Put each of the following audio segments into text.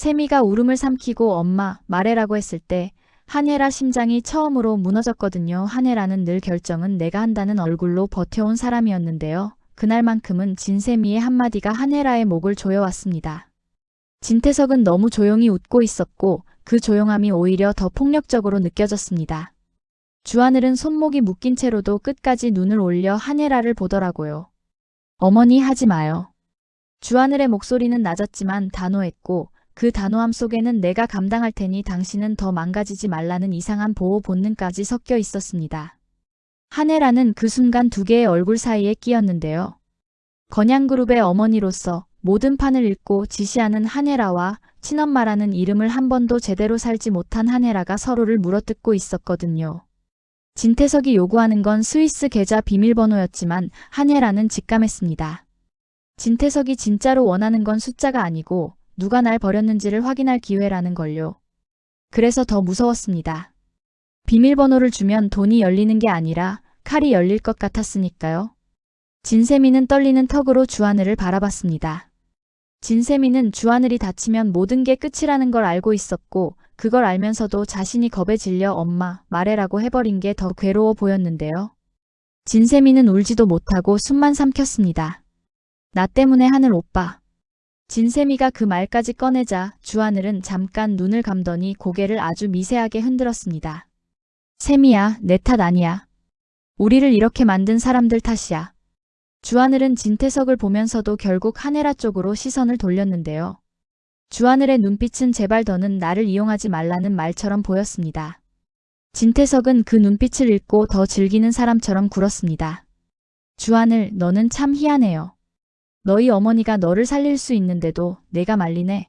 세미가 울음을 삼키고 엄마, 말해라고 했을 때 한혜라 심장이 처음으로 무너졌거든요. 한혜라는 늘 결정은 내가 한다는 얼굴로 버텨온 사람이었는데요. 그날만큼은 진세미의 한마디가 한혜라의 목을 조여왔습니다. 진태석은 너무 조용히 웃고 있었고 그 조용함이 오히려 더 폭력적으로 느껴졌습니다. 주하늘은 손목이 묶인 채로도 끝까지 눈을 올려 한혜라를 보더라고요. 어머니 하지 마요. 주하늘의 목소리는 낮았지만 단호했고 그 단호함 속에는 내가 감당할 테니 당신은 더 망가지지 말라는 이상한 보호 본능까지 섞여 있었습니다. 한혜라는 그 순간 두 개의 얼굴 사이에 끼었는데요. 건양그룹의 어머니로서 모든 판을 읽고 지시하는 한혜라와 친엄마라는 이름을 한 번도 제대로 살지 못한 한혜라가 서로를 물어뜯고 있었거든요. 진태석이 요구하는 건 스위스 계좌 비밀번호였지만 한혜라는 직감했습니다. 진태석이 진짜로 원하는 건 숫자가 아니고 누가 날 버렸는지를 확인할 기회라는 걸요. 그래서 더 무서웠습니다. 비밀번호를 주면 돈이 열리는 게 아니라 칼이 열릴 것 같았으니까요. 진세미는 떨리는 턱으로 주하늘을 바라봤습니다. 진세미는 주하늘이 다치면 모든 게 끝이라는 걸 알고 있었고 그걸 알면서도 자신이 겁에 질려 엄마, 말해라고 해버린 게 더 괴로워 보였는데요. 진세미는 울지도 못하고 숨만 삼켰습니다. 나 때문에 하늘 오빠. 진세미가 그 말까지 꺼내자 주하늘은 잠깐 눈을 감더니 고개를 아주 미세하게 흔들었습니다. 세미야, 내 탓 아니야. 우리를 이렇게 만든 사람들 탓이야. 주하늘은 진태석을 보면서도 결국 한혜라 쪽으로 시선을 돌렸는데요. 주하늘의 눈빛은 제발 더는 나를 이용하지 말라는 말처럼 보였습니다. 진태석은 그 눈빛을 읽고 더 즐기는 사람처럼 굴었습니다. 주하늘, 너는 참 희한해요. 너희 어머니가 너를 살릴 수 있는데도 내가 말리네.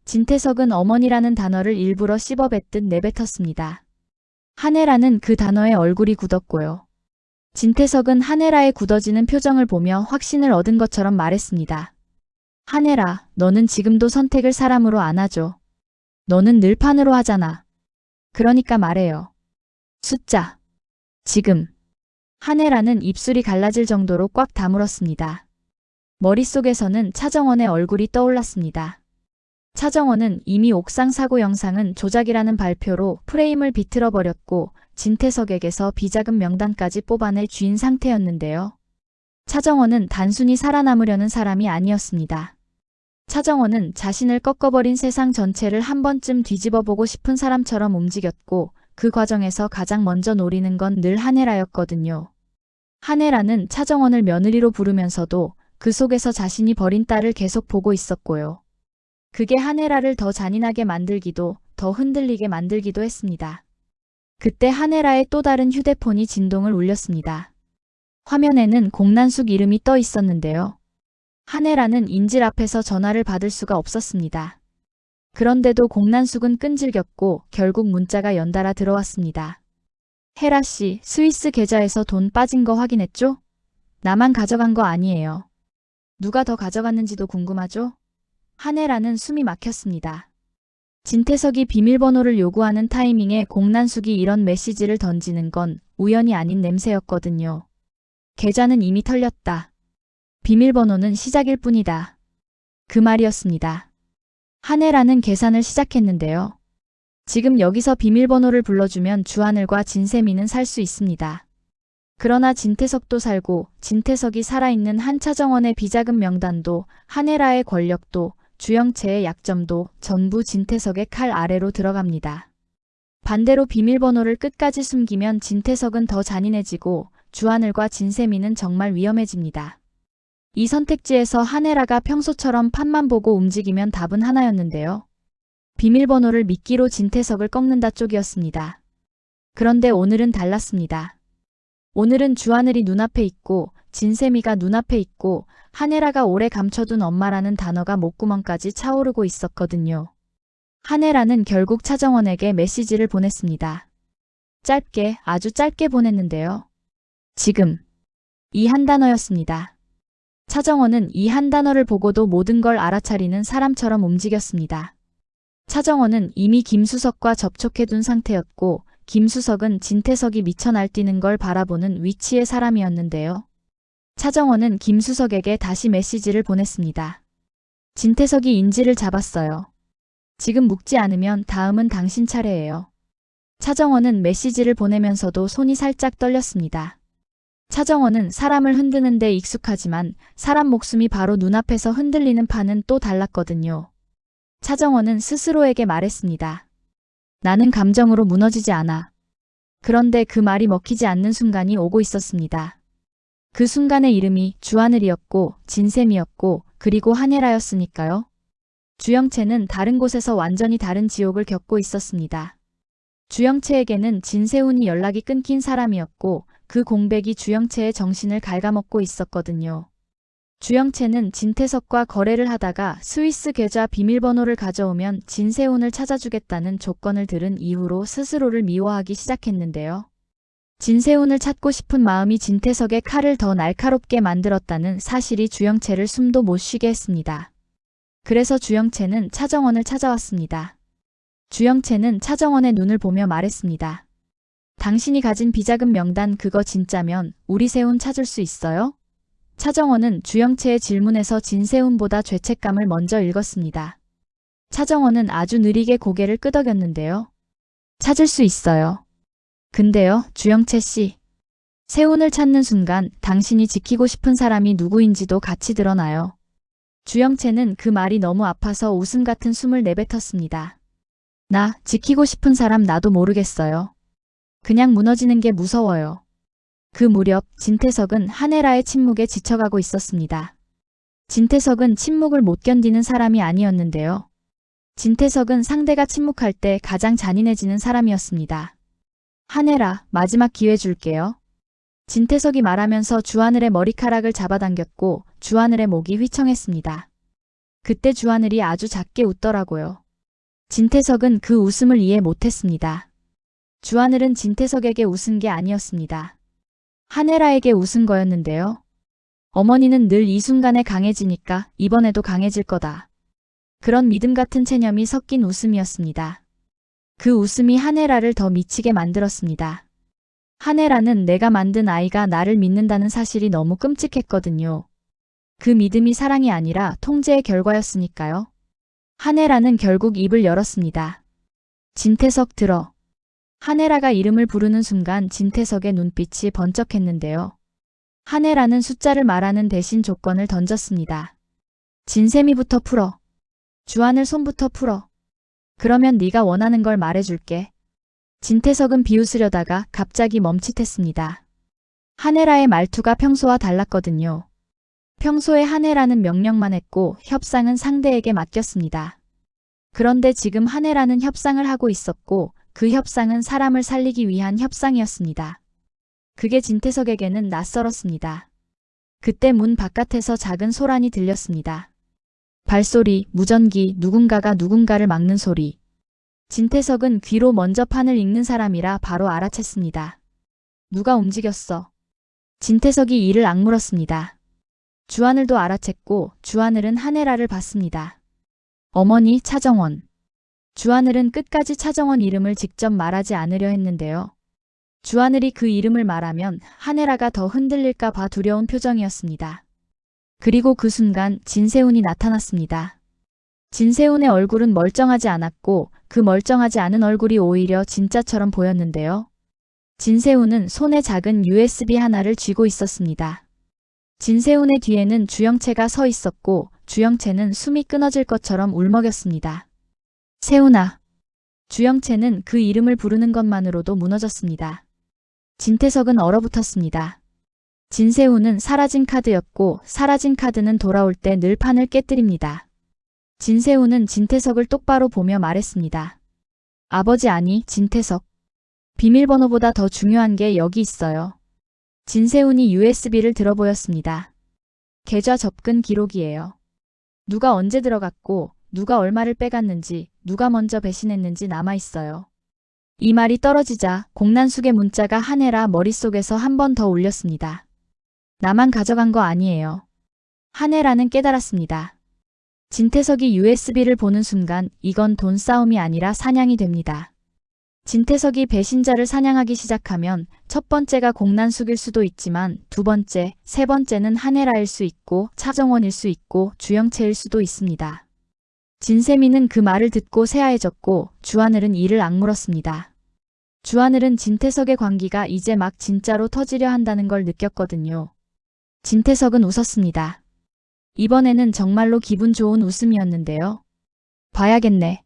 진태석은 어머니라는 단어를 일부러 씹어뱉듯 내뱉었습니다. 한혜라는 그 단어에 얼굴이 굳었고요. 진태석은 한혜라의 굳어지는 표정을 보며 확신을 얻은 것처럼 말했습니다. 한혜라, 너는 지금도 선택을 사람으로 안 하죠. 너는 늘 판으로 하잖아. 그러니까 말해요. 숫자. 지금. 한혜라는 입술이 갈라질 정도로 꽉 다물었습니다. 머릿속에서는 차정원의 얼굴이 떠올랐습니다. 차정원은 이미 옥상 사고 영상은 조작이라는 발표로 프레임을 비틀어 버렸고 진태석에게서 비자금 명단까지 뽑아낼 쥐인 상태였는데요. 차정원은 단순히 살아남으려는 사람이 아니었습니다. 차정원은 자신을 꺾어버린 세상 전체를 한 번쯤 뒤집어보고 싶은 사람처럼 움직였고 그 과정에서 가장 먼저 노리는 건 늘 한혜라였거든요. 한혜라는 차정원을 며느리로 부르면서도 그 속에서 자신이 버린 딸을 계속 보고 있었고요. 그게 한혜라를 더 잔인하게 만들기도 더 흔들리게 만들기도 했습니다. 그때 한혜라의 또 다른 휴대폰이 진동을 울렸습니다. 화면에는 공난숙 이름이 떠 있었는데요. 한혜라는 인질 앞에서 전화를 받을 수가 없었습니다. 그런데도 공난숙은 끈질겼고 결국 문자가 연달아 들어왔습니다. 혜라 씨, 스위스 계좌에서 돈 빠진 거 확인했죠? 나만 가져간 거 아니에요. 누가 더 가져갔는지도 궁금하죠? 한혜라는 숨이 막혔습니다. 진태석이 비밀번호를 요구하는 타이밍에 공난숙이 이런 메시지를 던지는 건 우연이 아닌 냄새였거든요. 계좌는 이미 털렸다. 비밀번호는 시작일 뿐이다. 그 말이었습니다. 한혜라는 계산을 시작했는데요. 지금 여기서 비밀번호를 불러주면 주하늘과 진세미는 살 수 있습니다. 그러나 진태석도 살고 진태석이 살아있는 한차정원의 비자금 명단도 한혜라의 권력도 주영채의 약점도 전부 진태석의 칼 아래로 들어갑니다. 반대로 비밀번호를 끝까지 숨기면 진태석은 더 잔인해지고 주하늘과 진세미는 정말 위험해집니다. 이 선택지에서 한혜라가 평소처럼 판만 보고 움직이면 답은 하나였는데요. 비밀번호를 미끼로 진태석을 꺾는다 쪽이었습니다. 그런데 오늘은 달랐습니다. 오늘은 주하늘이 눈앞에 있고 진세미가 눈앞에 있고 한혜라가 오래 감춰둔 엄마라는 단어가 목구멍까지 차오르고 있었거든요. 한혜라는 결국 차정원에게 메시지를 보냈습니다. 짧게, 아주 짧게 보냈는데요. 지금. 이 한 단어였습니다. 차정원은 이 한 단어를 보고도 모든 걸 알아차리는 사람처럼 움직였습니다. 차정원은 이미 김수석과 접촉해둔 상태였고 김수석은 진태석이 미쳐 날뛰는 걸 바라보는 위치의 사람이었는데요. 차정원은 김수석에게 다시 메시지를 보냈습니다. 진태석이 인질을 잡았어요. 지금 묵지 않으면 다음은 당신 차례예요. 차정원은 메시지를 보내면서도 손이 살짝 떨렸습니다. 차정원은 사람을 흔드는 데 익숙하지만 사람 목숨이 바로 눈앞에서 흔들리는 판은 또 달랐거든요. 차정원은 스스로에게 말했습니다. 나는 감정으로 무너지지 않아. 그런데 그 말이 먹히지 않는 순간이 오고 있었습니다. 그 순간의 이름이 주하늘이었고 진샘이었고 그리고 한혜라였으니까요. 주영채는 다른 곳에서 완전히 다른 지옥을 겪고 있었습니다. 주영채에게는 진세훈이 연락이 끊긴 사람이었고 그 공백이 주영채의 정신을 갉아먹고 있었거든요. 주영채는 진태석과 거래를 하다가 스위스 계좌 비밀번호를 가져오면 진세훈을 찾아주겠다는 조건을 들은 이후로 스스로를 미워하기 시작했는데요. 진세훈을 찾고 싶은 마음이 진태석의 칼을 더 날카롭게 만들었다는 사실이 주영채를 숨도 못 쉬게 했습니다. 그래서 주영채는 차정원을 찾아왔습니다. 주영채는 차정원의 눈을 보며 말했습니다. 당신이 가진 비자금 명단 그거 진짜면 우리 세훈 찾을 수 있어요? 차정원은 주영채의 질문에서 진세훈보다 죄책감을 먼저 읽었습니다. 차정원은 아주 느리게 고개를 끄덕였는데요. 찾을 수 있어요. 근데요, 주영채 씨. 세훈을 찾는 순간 당신이 지키고 싶은 사람이 누구인지도 같이 드러나요. 주영채는 그 말이 너무 아파서 웃음 같은 숨을 내뱉었습니다. 나 지키고 싶은 사람 나도 모르겠어요. 그냥 무너지는 게 무서워요. 그 무렵 진태석은 한혜라의 침묵에 지쳐가고 있었습니다. 진태석은 침묵을 못 견디는 사람이 아니었는데요. 진태석은 상대가 침묵할 때 가장 잔인해지는 사람이었습니다. 한혜라, 마지막 기회 줄게요. 진태석이 말하면서 주하늘의 머리카락을 잡아당겼고 주하늘의 목이 휘청했습니다. 그때 주하늘이 아주 작게 웃더라고요. 진태석은 그 웃음을 이해 못했습니다. 주하늘은 진태석에게 웃은 게 아니었습니다. 한혜라에게 웃은 거였는데요. 어머니는 늘 이 순간에 강해지니까 이번에도 강해질 거다. 그런 믿음 같은 체념이 섞인 웃음이었습니다. 그 웃음이 한혜라를 더 미치게 만들었습니다. 한혜라는 내가 만든 아이가 나를 믿는다는 사실이 너무 끔찍했거든요. 그 믿음이 사랑이 아니라 통제의 결과였으니까요. 한혜라는 결국 입을 열었습니다. 진태석 들어. 한혜라가 이름을 부르는 순간 진태석의 눈빛이 번쩍했는데요. 한혜라는 숫자를 말하는 대신 조건을 던졌습니다. 진세미부터 풀어. 주하늘 손부터 풀어. 그러면 네가 원하는 걸 말해줄게. 진태석은 비웃으려다가 갑자기 멈칫했습니다. 한혜라의 말투가 평소와 달랐거든요. 평소에 한혜라는 명령만 했고 협상은 상대에게 맡겼습니다. 그런데 지금 한혜라는 협상을 하고 있었고 그 협상은 사람을 살리기 위한 협상이었습니다. 그게 진태석에게는 낯설었습니다. 그때 문 바깥에서 작은 소란이 들렸습니다. 발소리, 무전기, 누군가가 누군가를 막는 소리. 진태석은 귀로 먼저 판을 읽는 사람이라 바로 알아챘습니다. 누가 움직였어? 진태석이 이를 악물었습니다. 주하늘도 알아챘고 주하늘은 한혜라를 봤습니다. 어머니 차정원. 주하늘은 끝까지 차정원 이름을 직접 말하지 않으려 했는데요. 주하늘이 그 이름을 말하면 한혜라가 더 흔들릴까 봐 두려운 표정이었습니다. 그리고 그 순간 진세훈이 나타났습니다. 진세훈의 얼굴은 멀쩡하지 않았고 그 멀쩡하지 않은 얼굴이 오히려 진짜처럼 보였는데요. 진세훈은 손에 작은 USB 하나를 쥐고 있었습니다. 진세훈의 뒤에는 주영채가 서 있었고 주영채는 숨이 끊어질 것처럼 울먹였습니다. 세훈아. 주영채는 그 이름을 부르는 것만으로도 무너졌습니다. 진태석은 얼어붙었습니다. 진세훈은 사라진 카드였고 사라진 카드는 돌아올 때 늘 판을 깨뜨립니다. 진세훈은 진태석을 똑바로 보며 말했습니다. 아버지 아니 진태석. 비밀번호보다 더 중요한 게 여기 있어요. 진세훈이 USB를 들어보였습니다. 계좌 접근 기록이에요. 누가 언제 들어갔고 누가 얼마를 빼갔는지 누가 먼저 배신했는지 남아있어요. 이 말이 떨어지자 공난숙의 문자가 한혜라 머릿속에서 한 번 더 울렸습니다. 나만 가져간 거 아니에요. 한혜라는 깨달았습니다. 진태석이 USB를 보는 순간 이건 돈 싸움이 아니라 사냥이 됩니다. 진태석이 배신자를 사냥하기 시작하면 첫 번째가 공난숙일 수도 있지만 두 번째, 세 번째는 한혜라일 수 있고 차정원일 수 있고 주영채일 수도 있습니다. 진세미는 그 말을 듣고 새하얘졌고 주하늘은 이를 악물었습니다. 주하늘은 진태석의 관계가 이제 막 진짜로 터지려 한다는 걸 느꼈거든요. 진태석은 웃었습니다. 이번에는 정말로 기분 좋은 웃음이었는데요. 봐야겠네.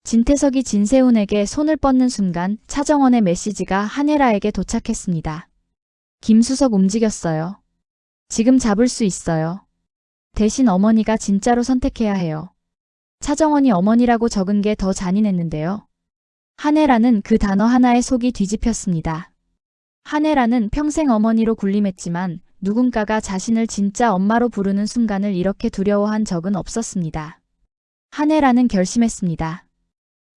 진태석이 진세훈에게 손을 뻗는 순간 차정원의 메시지가 한혜라에게 도착했습니다. 김수석 움직였어요. 지금 잡을 수 있어요. 대신 어머니가 진짜로 선택해야 해요. 차정원이 어머니라고 적은 게 더 잔인했는데요. 한혜라는 그 단어 하나에 속이 뒤집혔습니다. 한혜라는 평생 어머니로 군림했지만 누군가가 자신을 진짜 엄마로 부르는 순간을 이렇게 두려워한 적은 없었습니다. 한혜라는 결심했습니다.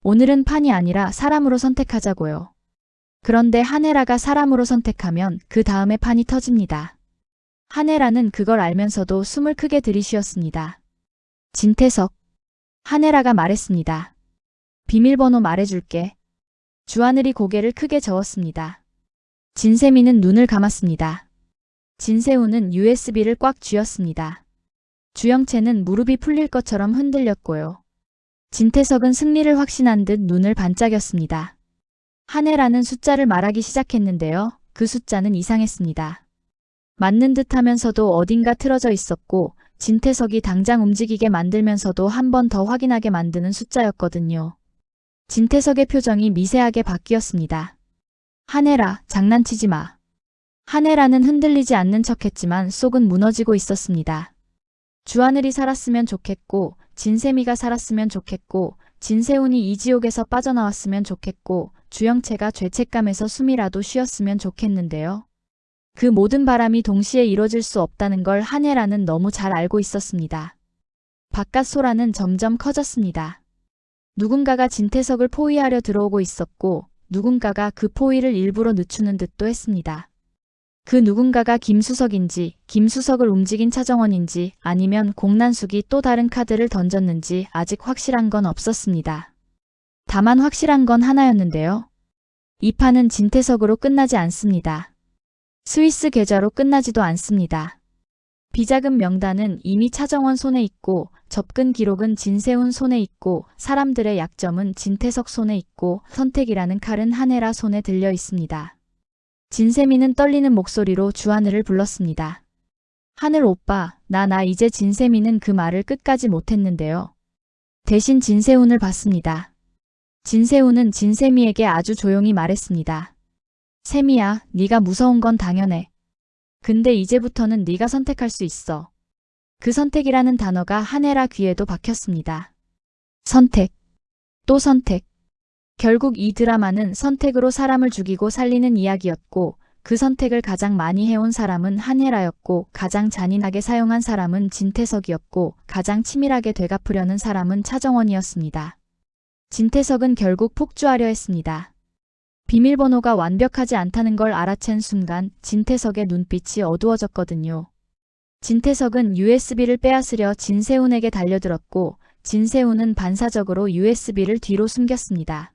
오늘은 판이 아니라 사람으로 선택하자고요. 그런데 한혜라가 사람으로 선택하면 그 다음에 판이 터집니다. 한혜라는 그걸 알면서도 숨을 크게 들이쉬었습니다. 진태석. 한혜라가 말했습니다. 비밀번호 말해줄게. 주하늘이 고개를 크게 저었습니다. 진세미는 눈을 감았습니다. 진세훈은 USB를 꽉 쥐었습니다. 주영채는 무릎이 풀릴 것처럼 흔들렸고요. 진태석은 승리를 확신한 듯 눈을 반짝였습니다. 한혜라는 숫자를 말하기 시작했는데요. 그 숫자는 이상했습니다. 맞는 듯 하면서도 어딘가 틀어져 있었고 진태석이 당장 움직이게 만들면서도 한 번 더 확인하게 만드는 숫자였거든요. 진태석의 표정이 미세하게 바뀌었습니다. 한혜라, 장난치지 마. 한혜라는 흔들리지 않는 척했지만 속은 무너지고 있었습니다. 주하늘이 살았으면 좋겠고 진세미가 살았으면 좋겠고 진세훈이 이 지옥에서 빠져나왔으면 좋겠고 주영채가 죄책감에서 숨이라도 쉬었으면 좋겠는데요. 그 모든 바람이 동시에 이뤄질 수 없다는 걸 한혜라는 너무 잘 알고 있었습니다. 바깥 소란은 점점 커졌습니다. 누군가가 진태석을 포위하려 들어오고 있었고 누군가가 그 포위를 일부러 늦추는 듯도 했습니다. 그 누군가가 김수석인지 김수석을 움직인 차정원인지 아니면 공난숙이 또 다른 카드를 던졌는지 아직 확실한 건 없었습니다. 다만 확실한 건 하나였는데요. 이 판은 진태석으로 끝나지 않습니다. 스위스 계좌로 끝나지도 않습니다. 비자금 명단은 이미 차정원 손에 있고 접근 기록은 진세훈 손에 있고 사람들의 약점은 진태석 손에 있고 선택이라는 칼은 한혜라 손에 들려 있습니다. 진세미는 떨리는 목소리로 주하늘을 불렀습니다. 하늘 오빠, 나 이제 진세미는 그 말을 끝까지 못했는데요. 대신 진세훈을 봤습니다. 진세훈은 진세미에게 아주 조용히 말했습니다. 세미야, 네가 무서운 건 당연해. 근데 이제부터는 네가 선택할 수 있어. 그 선택이라는 단어가 한혜라 귀에도 박혔습니다. 선택. 또 선택. 결국 이 드라마는 선택으로 사람을 죽이고 살리는 이야기였고 그 선택을 가장 많이 해온 사람은 한혜라였고 가장 잔인하게 사용한 사람은 진태석이었고 가장 치밀하게 되갚으려는 사람은 차정원이었습니다. 진태석은 결국 폭주하려 했습니다. 비밀번호가 완벽하지 않다는 걸 알아챈 순간 진태석의 눈빛이 어두워졌거든요. 진태석은 USB를 빼앗으려 진세훈에게 달려들었고 진세훈은 반사적으로 USB를 뒤로 숨겼습니다.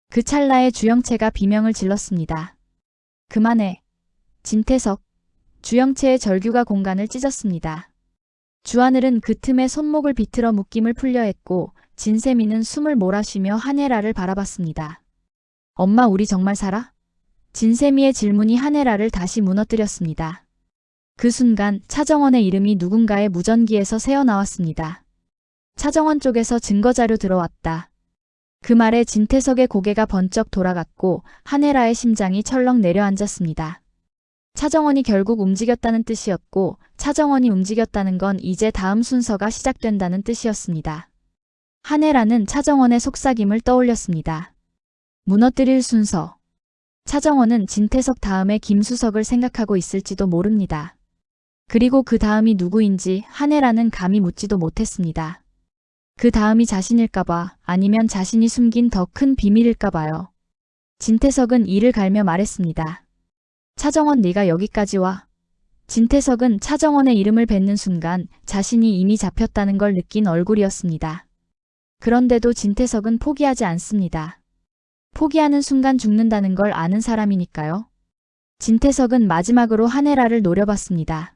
그 찰나에 주영채가 비명을 질렀습니다. 그만해. 진태석. 주영채의 절규가 공간을 찢었습니다. 주하늘은 그 틈에 손목을 비틀어 묶임을 풀려 했고 진세미는 숨을 몰아쉬며 한혜라를 바라봤습니다. 엄마 우리 정말 살아? 진세미의 질문이 한혜라를 다시 무너뜨렸습니다. 그 순간 차정원의 이름이 누군가의 무전기에서 새어나왔습니다. 차정원 쪽에서 증거자료 들어왔다. 그 말에 진태석의 고개가 번쩍 돌아갔고 한혜라의 심장이 철렁 내려앉았습니다. 차정원이 결국 움직였다는 뜻이었고 차정원이 움직였다는 건 이제 다음 순서가 시작된다는 뜻이었습니다. 한혜라는 차정원의 속삭임을 떠올렸습니다. 무너뜨릴 순서. 차정원은 진태석 다음에 김수석을 생각하고 있을지도 모릅니다. 그리고 그 다음이 누구인지 한혜라는 감히 묻지도 못했습니다. 그 다음이 자신일까봐 아니면 자신이 숨긴 더 큰 비밀일까봐요. 진태석은 이를 갈며 말했습니다. 차정원 네가 여기까지 와. 진태석은 차정원의 이름을 뱉는 순간 자신이 이미 잡혔다는 걸 느낀 얼굴이었습니다. 그런데도 진태석은 포기하지 않습니다. 포기하는 순간 죽는다는 걸 아는 사람이니까요. 진태석은 마지막으로 한혜라를 노려봤습니다.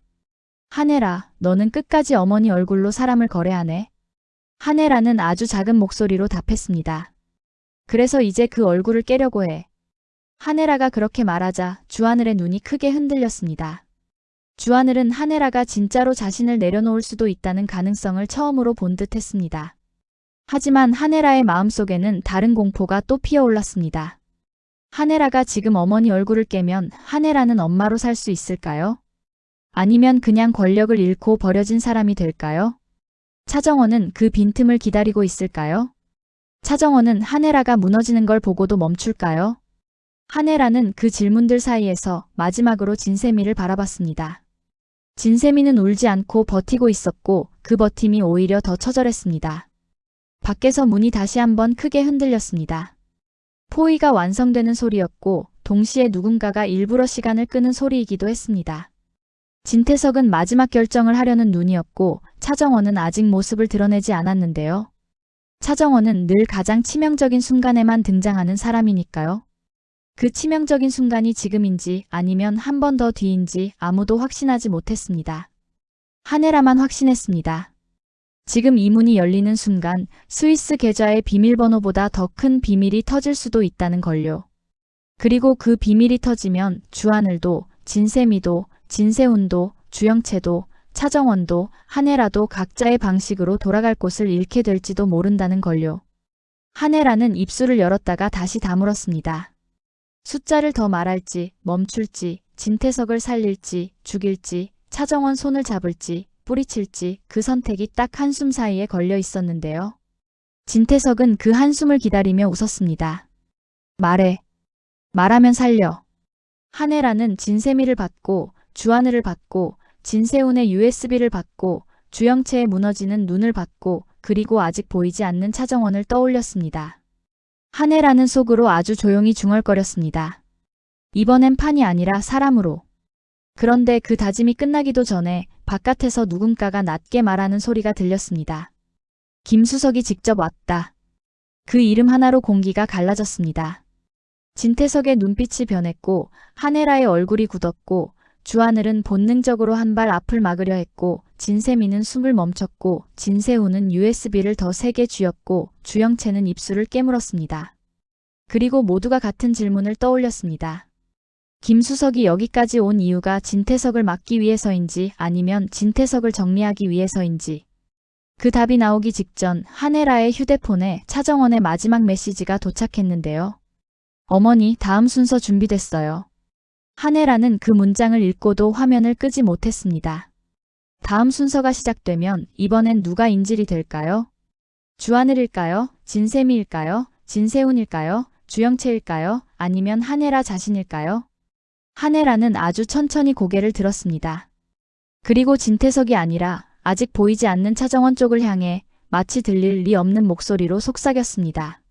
한혜라, 너는 끝까지 어머니 얼굴로 사람을 거래하네. 한혜라는 아주 작은 목소리로 답했습니다. 그래서 이제 그 얼굴을 깨려고 해. 한혜라가 그렇게 말하자 주하늘의 눈이 크게 흔들렸습니다. 주하늘은 한혜라가 진짜로 자신을 내려놓을 수도 있다는 가능성을 처음으로 본 듯 했습니다. 하지만 한혜라의 마음속에는 다른 공포가 또 피어올랐습니다. 한혜라가 지금 어머니 얼굴을 깨면 한혜라는 엄마로 살 수 있을까요? 아니면 그냥 권력을 잃고 버려진 사람이 될까요? 차정원은 그 빈틈을 기다리고 있을까요? 차정원은 한혜라가 무너지는 걸 보고도 멈출까요? 한혜라는 그 질문들 사이에서 마지막으로 진세미를 바라봤습니다. 진세미는 울지 않고 버티고 있었고 그 버팀이 오히려 더 처절했습니다. 밖에서 문이 다시 한번 크게 흔들렸습니다. 포위가 완성되는 소리였고 동시에 누군가가 일부러 시간을 끄는 소리이기도 했습니다. 진태석은 마지막 결정을 하려는 눈이었고 차정원은 아직 모습을 드러내지 않았는데요. 차정원은 늘 가장 치명적인 순간에만 등장하는 사람이니까요. 그 치명적인 순간이 지금인지 아니면 한 번 더 뒤인지 아무도 확신하지 못했습니다. 한혜라만 확신했습니다. 지금 이 문이 열리는 순간 스위스 계좌의 비밀번호보다 더 큰 비밀이 터질 수도 있다는 걸요. 그리고 그 비밀이 터지면 주하늘도, 진세미도, 진세훈도, 주영채도, 차정원도, 한혜라도 각자의 방식으로 돌아갈 곳을 잃게 될지도 모른다는 걸요. 한혜라는 입술을 열었다가 다시 다물었습니다. 숫자를 더 말할지, 멈출지, 진태석을 살릴지, 죽일지, 차정원 손을 잡을지, 뿌리칠지 그 선택이 딱 한숨 사이에 걸려 있었는데요. 진태석은 그 한숨을 기다리며 웃었습니다. 말해. 말하면 살려. 한혜라는 진세미를 받고 주하늘을 받고 진세훈의 USB를 받고 주영채의 무너지는 눈을 받고 그리고 아직 보이지 않는 차정원을 떠올렸습니다. 한혜라는 속으로 아주 조용히 중얼거렸습니다. 이번엔 판이 아니라 사람으로. 그런데 그 다짐이 끝나기도 전에 바깥에서 누군가가 낮게 말하는 소리가 들렸습니다. 김수석이 직접 왔다. 그 이름 하나로 공기가 갈라졌습니다. 진태석의 눈빛이 변했고 한혜라의 얼굴이 굳었고 주하늘은 본능적으로 한 발 앞을 막으려 했고 진세미는 숨을 멈췄고 진세훈은 USB를 더 세게 쥐었고 주영채는 입술을 깨물었습니다. 그리고 모두가 같은 질문을 떠올렸습니다. 김수석이 여기까지 온 이유가 진태석을 막기 위해서인지 아니면 진태석을 정리하기 위해서인지. 그 답이 나오기 직전 한혜라의 휴대폰에 차정원의 마지막 메시지가 도착했는데요. 어머니, 다음 순서 준비됐어요. 한혜라는 그 문장을 읽고도 화면을 끄지 못했습니다. 다음 순서가 시작되면 이번엔 누가 인질이 될까요? 주하늘일까요? 진세미일까요? 진세훈일까요? 주영채일까요? 아니면 한혜라 자신일까요? 한혜라는 아주 천천히 고개를 들었습니다. 그리고 진태석이 아니라 아직 보이지 않는 차정원 쪽을 향해 마치 들릴 리 없는 목소리로 속삭였습니다.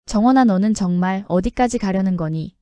정원아, 너는 정말 어디까지 가려는 거니?